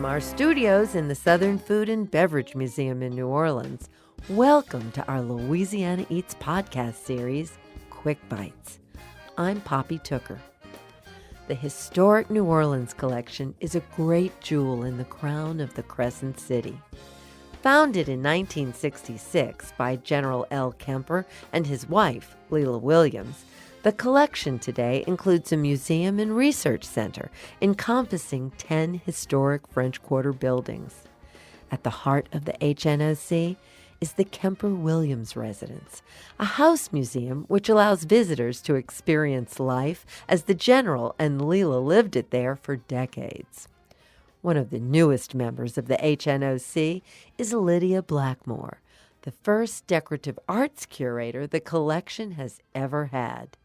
From our studios in the Southern Food and Beverage Museum in New Orleans, welcome to our Louisiana Eats podcast series, Quick Bites. I'm Poppy Tooker. The historic New Orleans collection is a great jewel in the crown of the Crescent City. Founded in 1966 by General L. Kemper and his wife, Lillian Williams, the collection today includes a museum and research center encompassing 10 historic French Quarter buildings. At the heart of the HNOC is the Kemper-Williams Residence, a house museum which allows visitors to experience life as the General and Lillian lived it there for decades. One of the newest members of the HNOC is Lydia Blackmore, the first decorative arts curator the collection has ever had.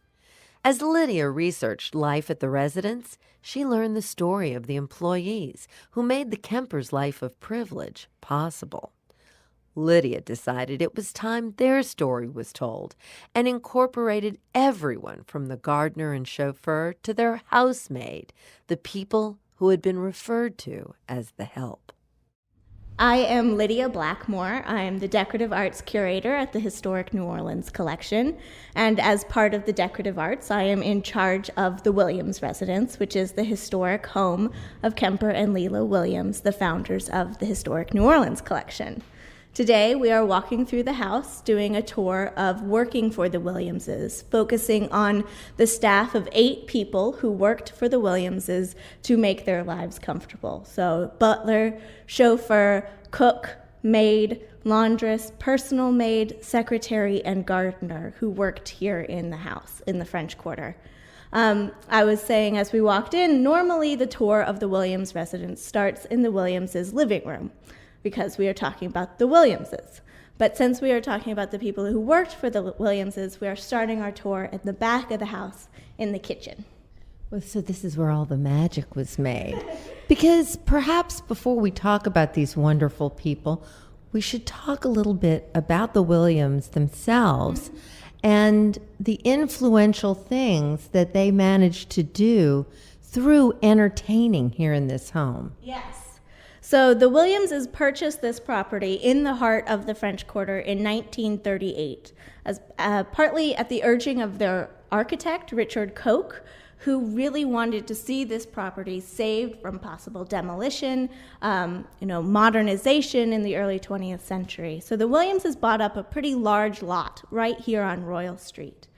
As Lydia researched life at the residence, she learned the story of the employees who made the Kempers' life of privilege possible. Lydia decided it was time their story was told and incorporated everyone from the gardener and chauffeur to their housemaid, the people who had been referred to as the help. I am Lydia Blackmore. I'm the Decorative Arts Curator at the Historic New Orleans Collection, and as part of the Decorative Arts, I am in charge of the Williams Residence, which is the historic home of Kemper and Lillian Williams, the founders of the Historic New Orleans Collection. Today, we are walking through the house, doing a tour of working for the Williamses, focusing on the staff of 8 people who worked for the Williamses to make their lives comfortable. So butler, chauffeur, cook, maid, laundress, personal maid, secretary, and gardener who worked here in the house, in the French Quarter. I was saying as we walked in, normally the tour of the Williams residence starts in the Williamses' living room, because we are talking about the Williamses. But since we are talking about the people who worked for the Williamses, we are starting our tour at the back of the house in the kitchen. Well, so this is where all the magic was made. Because perhaps before we talk about these wonderful people, we should talk a little bit about the Williams themselves and the influential things that they managed to do through entertaining here in this home. Yes. So the Williamses purchased this property in the heart of the French Quarter in 1938, as partly at the urging of their architect, Richard Koch, who really wanted to see this property saved from possible demolition, modernization in the early 20th century. So the Williamses bought up a pretty large lot right here on Royal Street.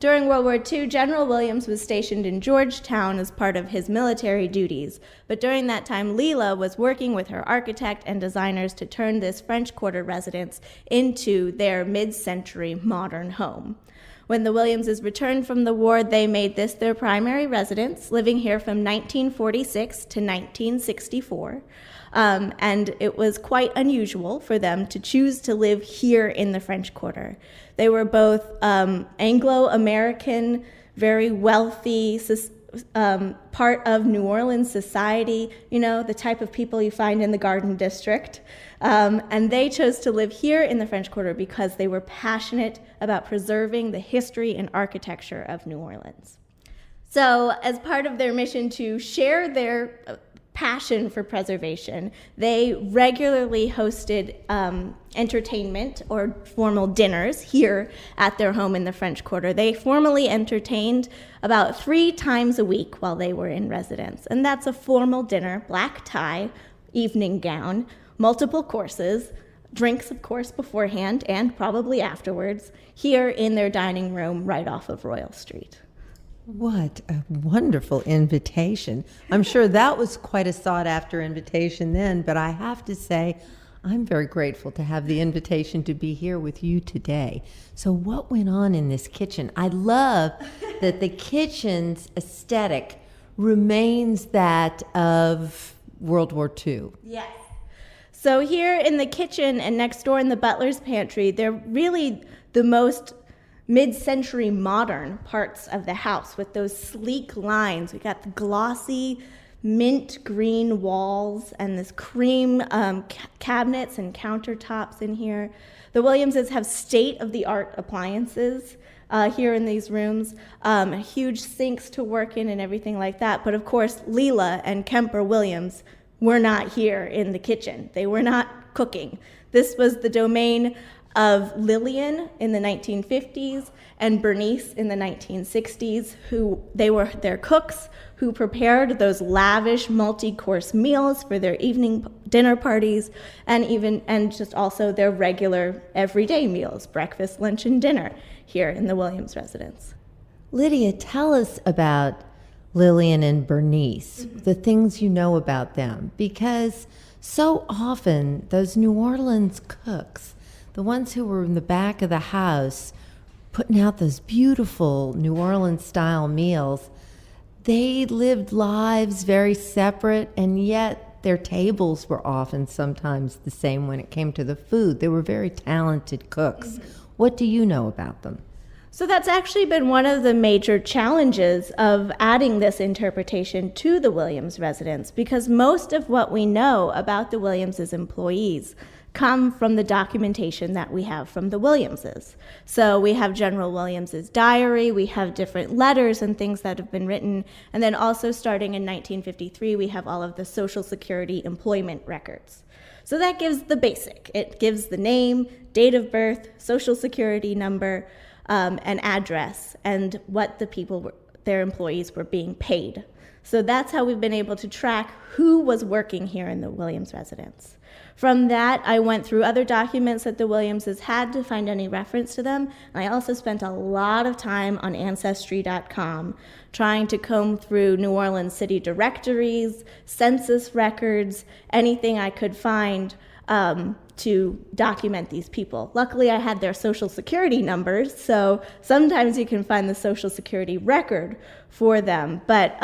During World War II, General Williams was stationed in Georgetown as part of his military duties, but during that time, Lillian was working with her architect and designers to turn this French Quarter residence into their mid-century modern home. When the Williamses returned from the war, they made this their primary residence, living here from 1946 to 1964. And it was quite unusual for them to choose to live here in the French Quarter. They were both Anglo-American, very wealthy, part of New Orleans society, the type of people you find in the Garden District. And they chose to live here in the French Quarter because they were passionate about preserving the history and architecture of New Orleans. So as part of their mission to share their passion for preservation, they regularly hosted entertainment or formal dinners here at their home in the French Quarter. They formally entertained about 3 times a week while they were in residence. And that's a formal dinner, black tie, evening gown, multiple courses, drinks, of course, beforehand and probably afterwards, here in their dining room right off of Royal Street. What a wonderful invitation. I'm sure that was quite a sought-after invitation then, but I have to say, I'm very grateful to have the invitation to be here with you today. So what went on in this kitchen? I love that the kitchen's aesthetic remains that of World War II. Yes. So here in the kitchen and next door in the Butlers Pantry, they're really the most mid-century modern parts of the house with those sleek lines. We got the glossy mint green walls and this cream cabinets and countertops in here. The Williamses have state-of-the-art appliances here in these rooms, huge sinks to work in and everything like that. But of course, Lillian and Kemper-Williams were not here in the kitchen. They were not cooking. This was the domain of Lillian in the 1950s and Bernice in the 1960s, who they were their cooks who prepared those lavish multi-course meals for their evening dinner parties and just also their regular everyday meals, breakfast, lunch, and dinner here in the Williams residence. Lydia, tell us about Lillian and Bernice, the things you know about them, because so often those New Orleans cooks, the ones who were in the back of the house putting out those beautiful New Orleans style meals, they lived lives very separate, and yet their tables were often sometimes the same when it came to the food. They were very talented cooks. What do you know about them? So that's actually been one of the major challenges of adding this interpretation to the Williams residence, because most of what we know about the Williamses' employees come from the documentation that we have from the Williamses. So we have General Williams's diary, we have different letters and things that have been written, and then also starting in 1953, we have all of the Social Security employment records. So that gives the basic. It gives the name, date of birth, Social Security number, an address, and what their employees were being paid. So that's how we've been able to track who was working here in the Williams residence. From that, I went through other documents that the Williamses had to find any reference to them. And I also spent a lot of time on Ancestry.com trying to comb through New Orleans city directories, census records, anything I could find to document these people. Luckily, I had their Social Security numbers, so sometimes you can find the Social Security record for them, but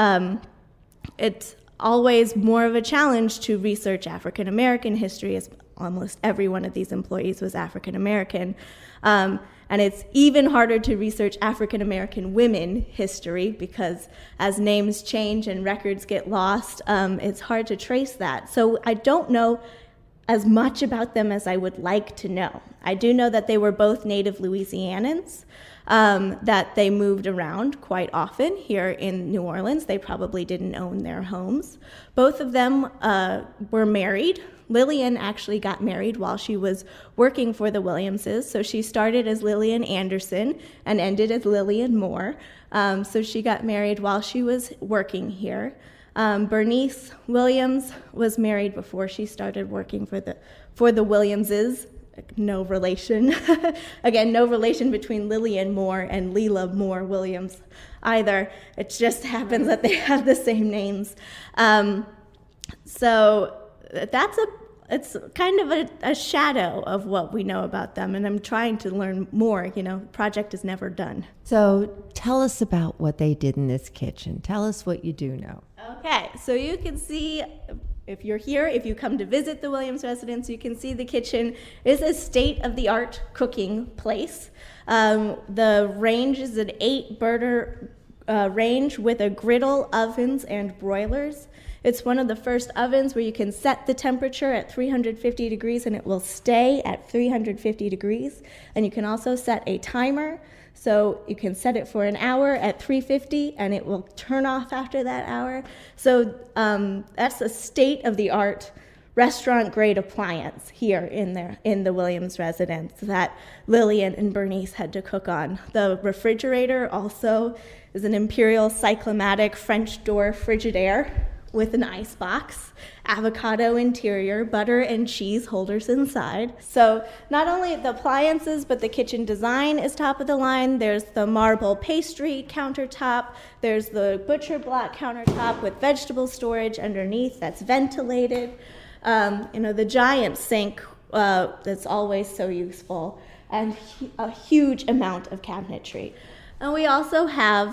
it's always more of a challenge to research African American history, as almost every one of these employees was African American. And it's even harder to research African American women history, because as names change and records get lost, it's hard to trace that. So I don't know as much about them as I would like to know. I do know that they were both native Louisianans, that they moved around quite often here in New Orleans. They probably didn't own their homes. Both of them were married. Lillian actually got married while she was working for the Williamses. So she started as Lillian Anderson and ended as Lillian Moore. So she got married while she was working here. Bernice Williams was married before she started working for the Williamses. No relation. Again, no relation between Lillian Moore and Leela Moore Williams either. It just happens that they have the same names. So it's kind of a shadow of what we know about them, and I'm trying to learn more. The project is never done. So tell us about what they did in this kitchen. Tell us what you do know. Okay, so you can see, if you're here, if you come to visit the Williams residence, you can see the kitchen is a state-of-the-art cooking place. The range is an 8-burner range with a griddle, ovens, and broilers. It's one of the first ovens where you can set the temperature at 350 degrees and it will stay at 350 degrees. And you can also set a timer. So you can set it for an hour at 350 and it will turn off after that hour. So that's a state-of-the-art restaurant-grade appliance here in the Williams residence that Lillian and Bernice had to cook on. The refrigerator also is an Imperial Cyclomatic French door Frigidaire with an ice box, avocado interior, butter and cheese holders inside. So not only the appliances, but the kitchen design is top of the line. There's the marble pastry countertop. There's the butcher block countertop with vegetable storage underneath that's ventilated. The giant sink that's always so useful, and a huge amount of cabinetry. And we also have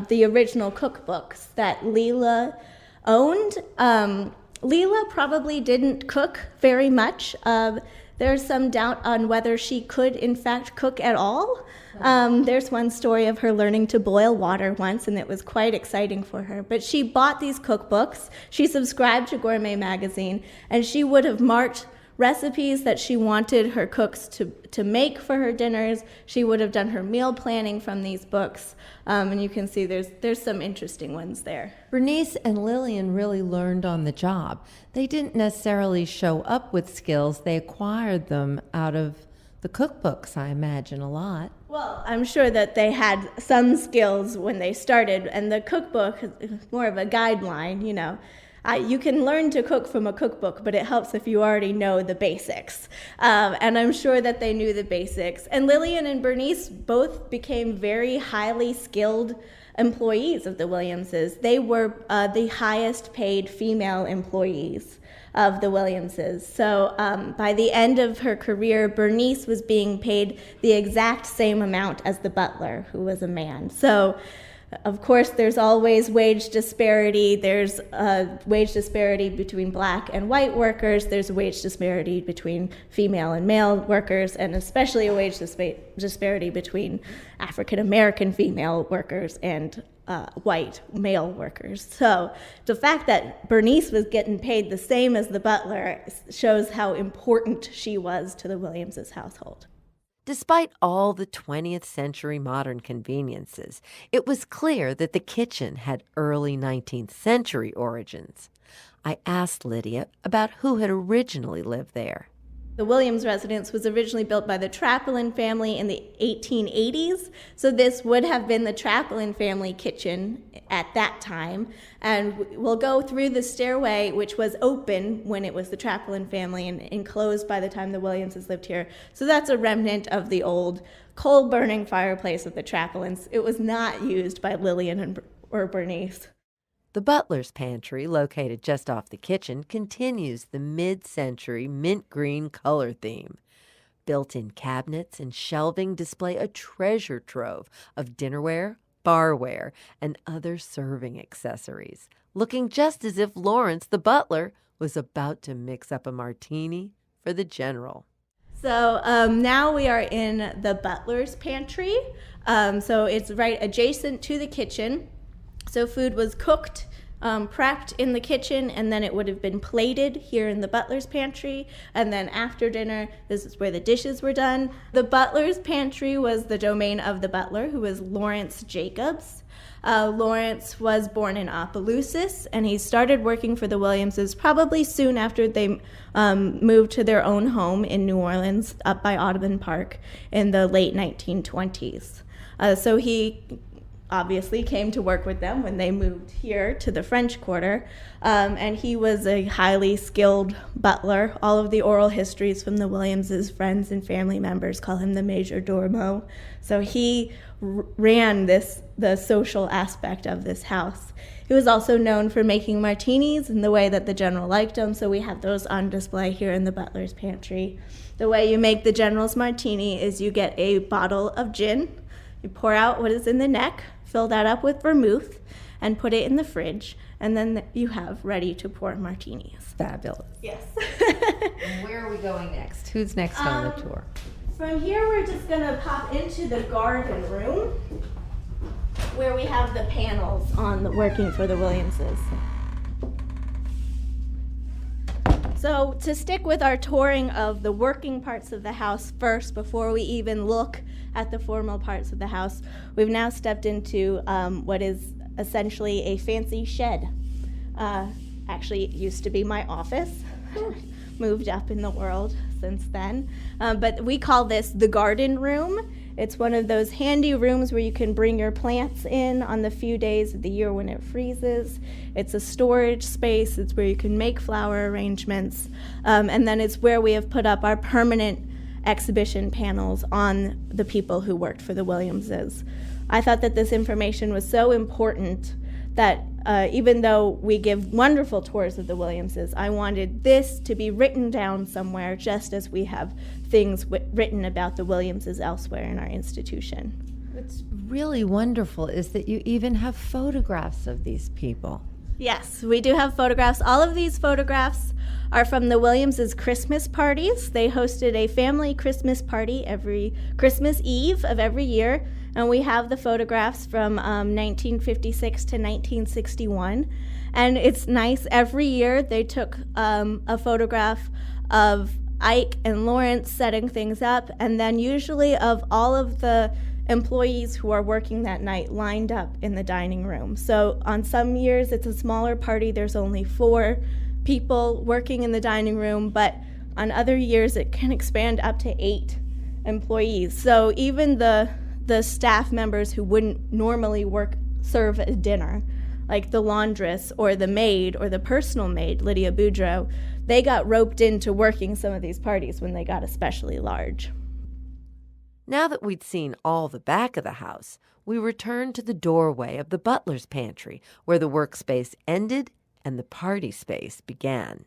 the original cookbooks that Leela owned. Leela probably didn't cook very much. There's some doubt on whether she could, in fact, cook at all. There's one story of her learning to boil water once, and it was quite exciting for her. But she bought these cookbooks. She subscribed to Gourmet Magazine, and she would have marked recipes that she wanted her cooks to make for her dinners. She would have done her meal planning from these books, and you can see there's some interesting ones there. Bernice and Lillian really learned on the job. They didn't necessarily show up with skills. They acquired them out of the cookbooks, I imagine, a lot. Well, I'm sure that they had some skills when they started, and the cookbook is more of a guideline, you know. You can learn to cook from a cookbook, but it helps if you already know the basics. And I'm sure that they knew the basics. And Lillian and Bernice both became very highly skilled employees of the Williamses. They were the highest paid female employees of the Williamses. So by the end of her career, Bernice was being paid the exact same amount as the butler, who was a man. So, of course, there's always wage disparity. There's wage disparity between black and white workers. There's a wage disparity between female and male workers, and especially a wage disparity between African American female workers and white male workers. So the fact that Bernice was getting paid the same as the butler shows how important she was to the Williamses' household. Despite all the 20th century modern conveniences, it was clear that the kitchen had early 19th century origins. I asked Lydia about who had originally lived there. The Williams residence was originally built by the Trappelin family in the 1880s, so this would have been the Trappelin family kitchen at that time. And we'll go through the stairway, which was open when it was the Trappelin family and enclosed by the time the Williamses lived here. So that's a remnant of the old coal-burning fireplace of the Trappelins. It was not used by Lillian or Bernice. The Butlers Pantry, located just off the kitchen, continues the mid-century mint green color theme. Built-in cabinets and shelving display a treasure trove of dinnerware, barware, and other serving accessories, looking just as if Lawrence, the butler, was about to mix up a martini for the general. So now we are in the Butlers Pantry. So it's right adjacent to the kitchen. So food was cooked, prepped in the kitchen, and then it would have been plated here in the Butlers Pantry. And then after dinner, this is where the dishes were done. The Butlers Pantry was the domain of the butler, who was Lawrence Jacobs. Lawrence was born in Opelousas, and he started working for the Williamses probably soon after they moved to their own home in New Orleans up by Audubon Park in the late 1920s. So he obviously came to work with them when they moved here to the French Quarter, and he was a highly skilled butler. All of the oral histories from the Williamses' friends and family members call him the major domo. So he ran the social aspect of this house. He was also known for making martinis in the way that the general liked them, so we have those on display here in the Butlers Pantry. The way you make the general's martini is you get a bottle of gin, you pour out what is in the neck, fill that up with vermouth, and put it in the fridge, and then you have ready to pour martinis. Fabulous. Yes. Where are we going next? Who's next on the tour? From here, we're just going to pop into the garden room, where we have the panels on the working for the Williamses. So to stick with our touring of the working parts of the house first, before we even look at the formal parts of the house, we've now stepped into what is essentially a fancy shed. Actually, it used to be my office. Moved up in the world since then. But we call this the garden room. It's one of those handy rooms where you can bring your plants in on the few days of the year when it freezes. It's a storage space. It's where you can make flower arrangements. And then it's where we have put up our permanent exhibition panels on the people who worked for the Williamses. I thought that this information was so important that even though we give wonderful tours of the Williamses, I wanted this to be written down somewhere, just as we have things written about the Williamses elsewhere in our institution. What's really wonderful is that you even have photographs of these people. Yes, we do have photographs. All of these photographs are from the Williamses' Christmas parties. They hosted a family Christmas party every Christmas Eve of every year, and we have the photographs from 1956 to 1961. And it's nice, every year they took a photograph of Ike and Lawrence setting things up, and then usually of all of the employees who are working that night lined up in the dining room. So on some years it's a smaller party, there's only 4 people working in the dining room, but on other years it can expand up to 8 employees. So even the staff members who wouldn't normally serve a dinner, like the laundress or the maid or the personal maid, Lydia Boudreaux, they got roped into working some of these parties when they got especially large. Now that we'd seen all the back of the house, we returned to the doorway of the Butlers Pantry, where the workspace ended and the party space began.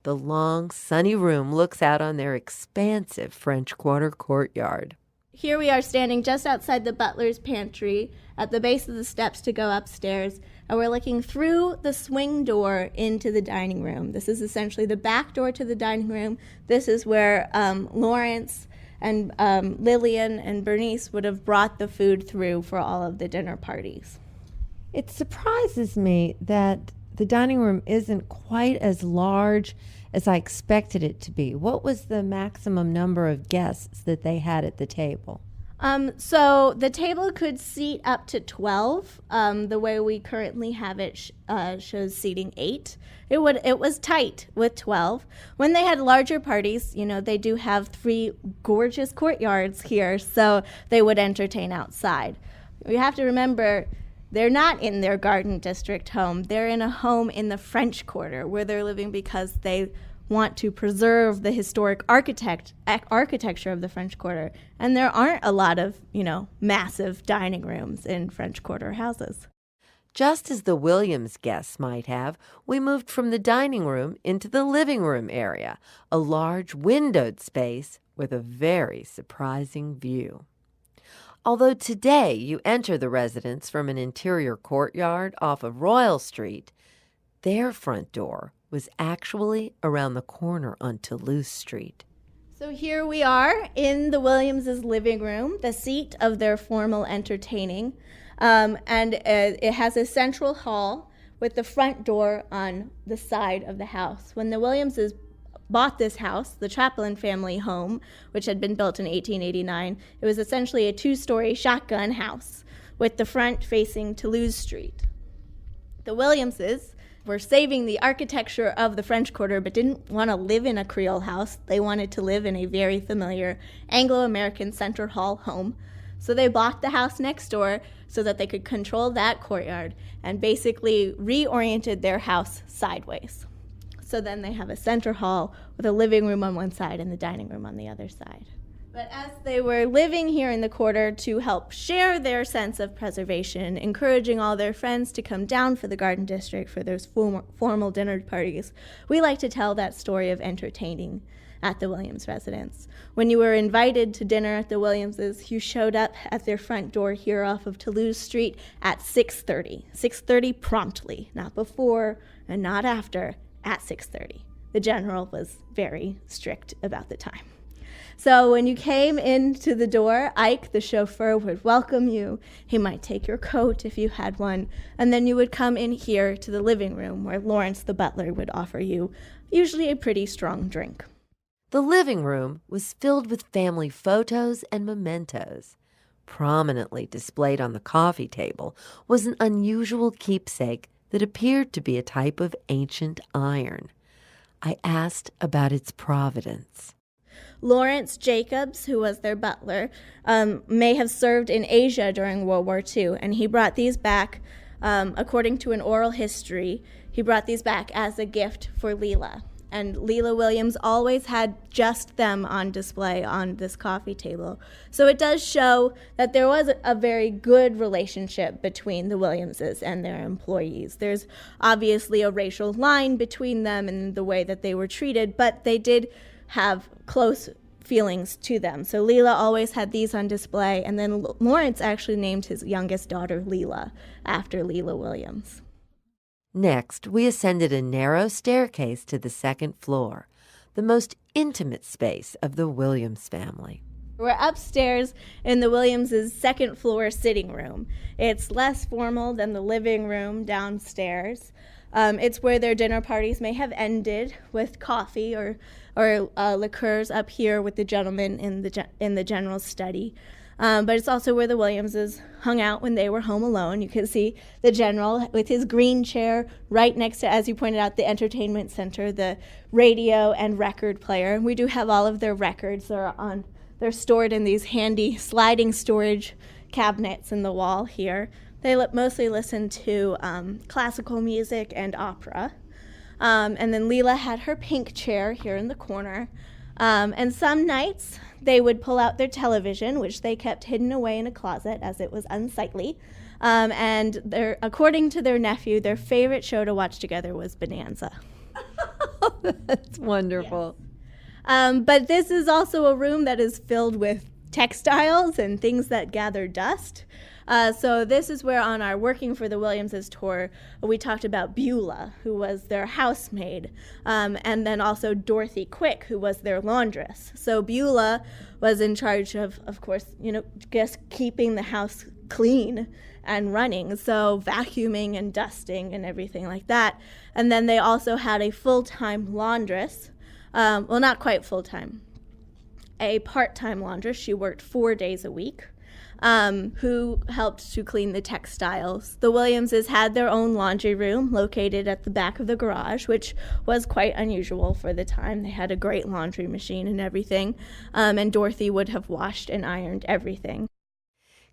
The long, sunny room looks out on their expansive French Quarter courtyard. Here we are standing just outside the Butlers Pantry at the base of the steps to go upstairs, and we're looking through the swing door into the dining room. This is essentially the back door to the dining room. This is where Lawrence and Lillian and Bernice would have brought the food through for all of the dinner parties. It surprises me that the dining room isn't quite as large as I expected it to be. What was the maximum number of guests that they had at the table? So the table could seat up to 12. The way we currently have it shows seating 8. It was tight with 12. When they had larger parties, they do have 3 gorgeous courtyards here, so they would entertain outside. We have to remember, they're not in their garden district home. They're in a home in the French Quarter where they're living because they want to preserve the historic architecture of the French Quarter. And there aren't a lot of, massive dining rooms in French Quarter houses. Just as the Williams guests might have, we moved from the dining room into the living room area, a large windowed space with a very surprising view. Although today you enter the residence from an interior courtyard off of Royal Street, their front door was actually around the corner on Toulouse Street. So here we are in the Williams' living room, the seat of their formal entertaining. And it has a central hall with the front door on the side of the house. When the Williamses bought this house, the Chaplin family home, which had been built in 1889, it was essentially a 2-story shotgun house with the front facing Toulouse Street. The Williamses were saving the architecture of the French Quarter but didn't want to live in a Creole house. They wanted to live in a very familiar Anglo-American center hall home. So they bought the house next door so that they could control that courtyard and basically reoriented their house sideways. So then they have a center hall with a living room on one side and the dining room on the other side. But as they were living here in the quarter to help share their sense of preservation, encouraging all their friends to come down for the Garden District for those formal dinner parties, we like to tell that story of entertaining at the Williams residence. When you were invited to dinner at the Williamses, you showed up at their front door here off of Toulouse Street at 6:30. 6:30 promptly, not before and not after, at 6:30. The general was very strict about the time. So when you came into the door, Ike, the chauffeur, would welcome you. He might take your coat if you had one, and then you would come in here to the living room where Lawrence, the butler, would offer you usually a pretty strong drink. The living room was filled with family photos and mementos. Prominently displayed on the coffee table was an unusual keepsake that appeared to be a type of ancient iron. I asked about its provenance. Lawrence Jacobs, who was their butler, may have served in Asia during World War II, and he brought these back, according to an oral history, he brought these back as a gift for Leela. And Leela Williams always had just them on display on this coffee table. So it does show that there was a very good relationship between the Williamses and their employees. There's obviously a racial line between them and the way that they were treated, but they did have close feelings to them. So Leela always had these on display, and then Lawrence actually named his youngest daughter Leela after Leela Williams. Next, we ascended a narrow staircase to the second floor, the most intimate space of the Williams family. We're upstairs in the Williams' second floor sitting room. It's less formal than the living room downstairs. It's where their dinner parties may have ended with coffee or liqueurs up here with the gentlemen in the general study. But it's also where the Williamses hung out when they were home alone. You can see the general with his green chair right next to, as you pointed out, the entertainment center, the radio and record player. And we do have all of their records. They're stored in these handy sliding storage cabinets in the wall here. They mostly listen to classical music and opera. And then Leela had her pink chair here in the corner. And some nights they would pull out their television, which they kept hidden away in a closet as it was unsightly. And according to their nephew, their favorite show to watch together was Bonanza. That's wonderful. Yes. But this is also a room that is filled with textiles and things that gather dust. So this is where on our Working for the Williamses tour, we talked about Beulah, who was their housemaid, and then also Dorothy Quick, who was their laundress. So Beulah was in charge of course, just keeping the house clean and running, so vacuuming and dusting and everything like that. And then they also had a full-time laundress, well, not quite full-time, a part-time laundress. She worked 4 days a week. Who helped to clean the textiles. The Williamses had their own laundry room located at the back of the garage, which was quite unusual for the time. They had a great laundry machine and everything, and Dorothy would have washed and ironed everything.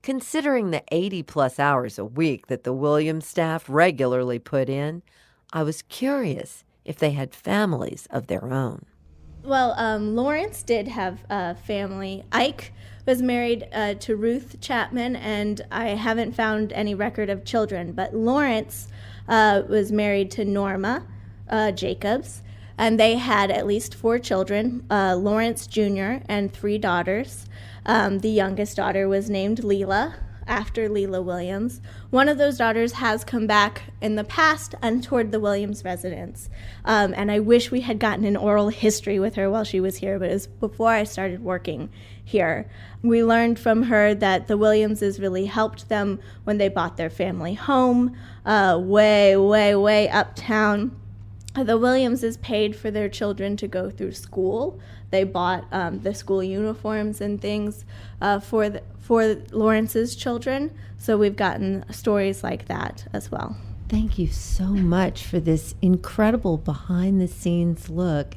Considering the 80-plus hours a week that the Williams staff regularly put in, I was curious if they had families of their own. Well, Lawrence did have a family. Ike was married to Ruth Chapman, and I haven't found any record of children, but Lawrence was married to Norma Jacobs, and they had at least 4 children, Lawrence Jr. and 3 daughters. The youngest daughter was named Leela, after Leela Williams. One of those daughters has come back in the past and toured the Williams residence. And I wish we had gotten an oral history with her while she was here, but it was before I started working here. We learned from her that the Williamses really helped them when they bought their family home, way uptown. The Williamses paid for their children to go through school. They bought the school uniforms and things for Lawrence's children. So we've gotten stories like that as well. Thank you so much for this incredible behind-the-scenes look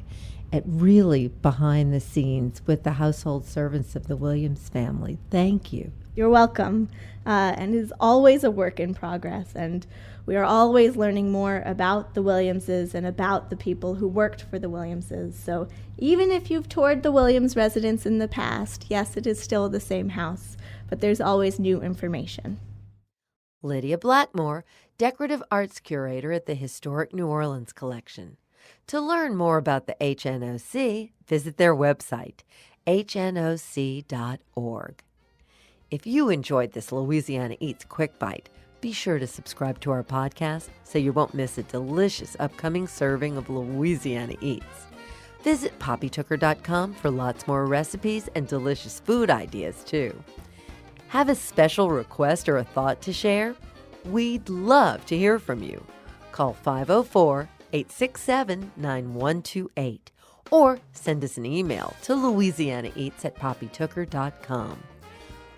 at really behind the scenes with the household servants of the Williams family. Thank you. You're welcome. And it is always a work in progress, and we are always learning more about the Williamses and about the people who worked for the Williamses. So even if you've toured the Williams residence in the past, yes, it is still the same house, but there's always new information. Lydia Blackmore, Decorative Arts Curator at the Historic New Orleans Collection. To learn more about the HNOC, visit their website, hnoc.org. If you enjoyed this Louisiana Eats Quick Bite, be sure to subscribe to our podcast so you won't miss a delicious upcoming serving of Louisiana Eats. Visit poppytooker.com for lots more recipes and delicious food ideas, too. Have a special request or a thought to share? We'd love to hear from you. Call 504-867-9128 or send us an email to louisianaeats@poppytooker.com.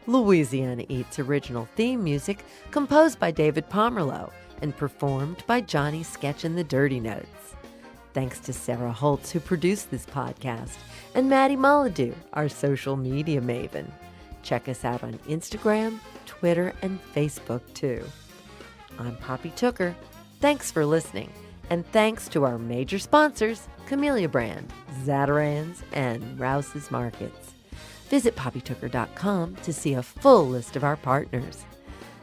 Louisiana Eats original theme music composed by David Pomerleau and performed by Johnny Sketch and the Dirty Notes. Thanks to Sarah Holtz, who produced this podcast, and Maddie Mullidew, our social media maven. Check us out on Instagram, Twitter, and Facebook, too. I'm Poppy Tooker. Thanks for listening, and thanks to our major sponsors, Camellia Brand, Zatarain's, and Rouse's Markets. Visit poppytooker.com to see a full list of our partners.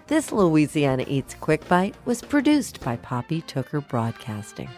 This Louisiana Eats Quick Bite was produced by Poppy Tooker Broadcasting.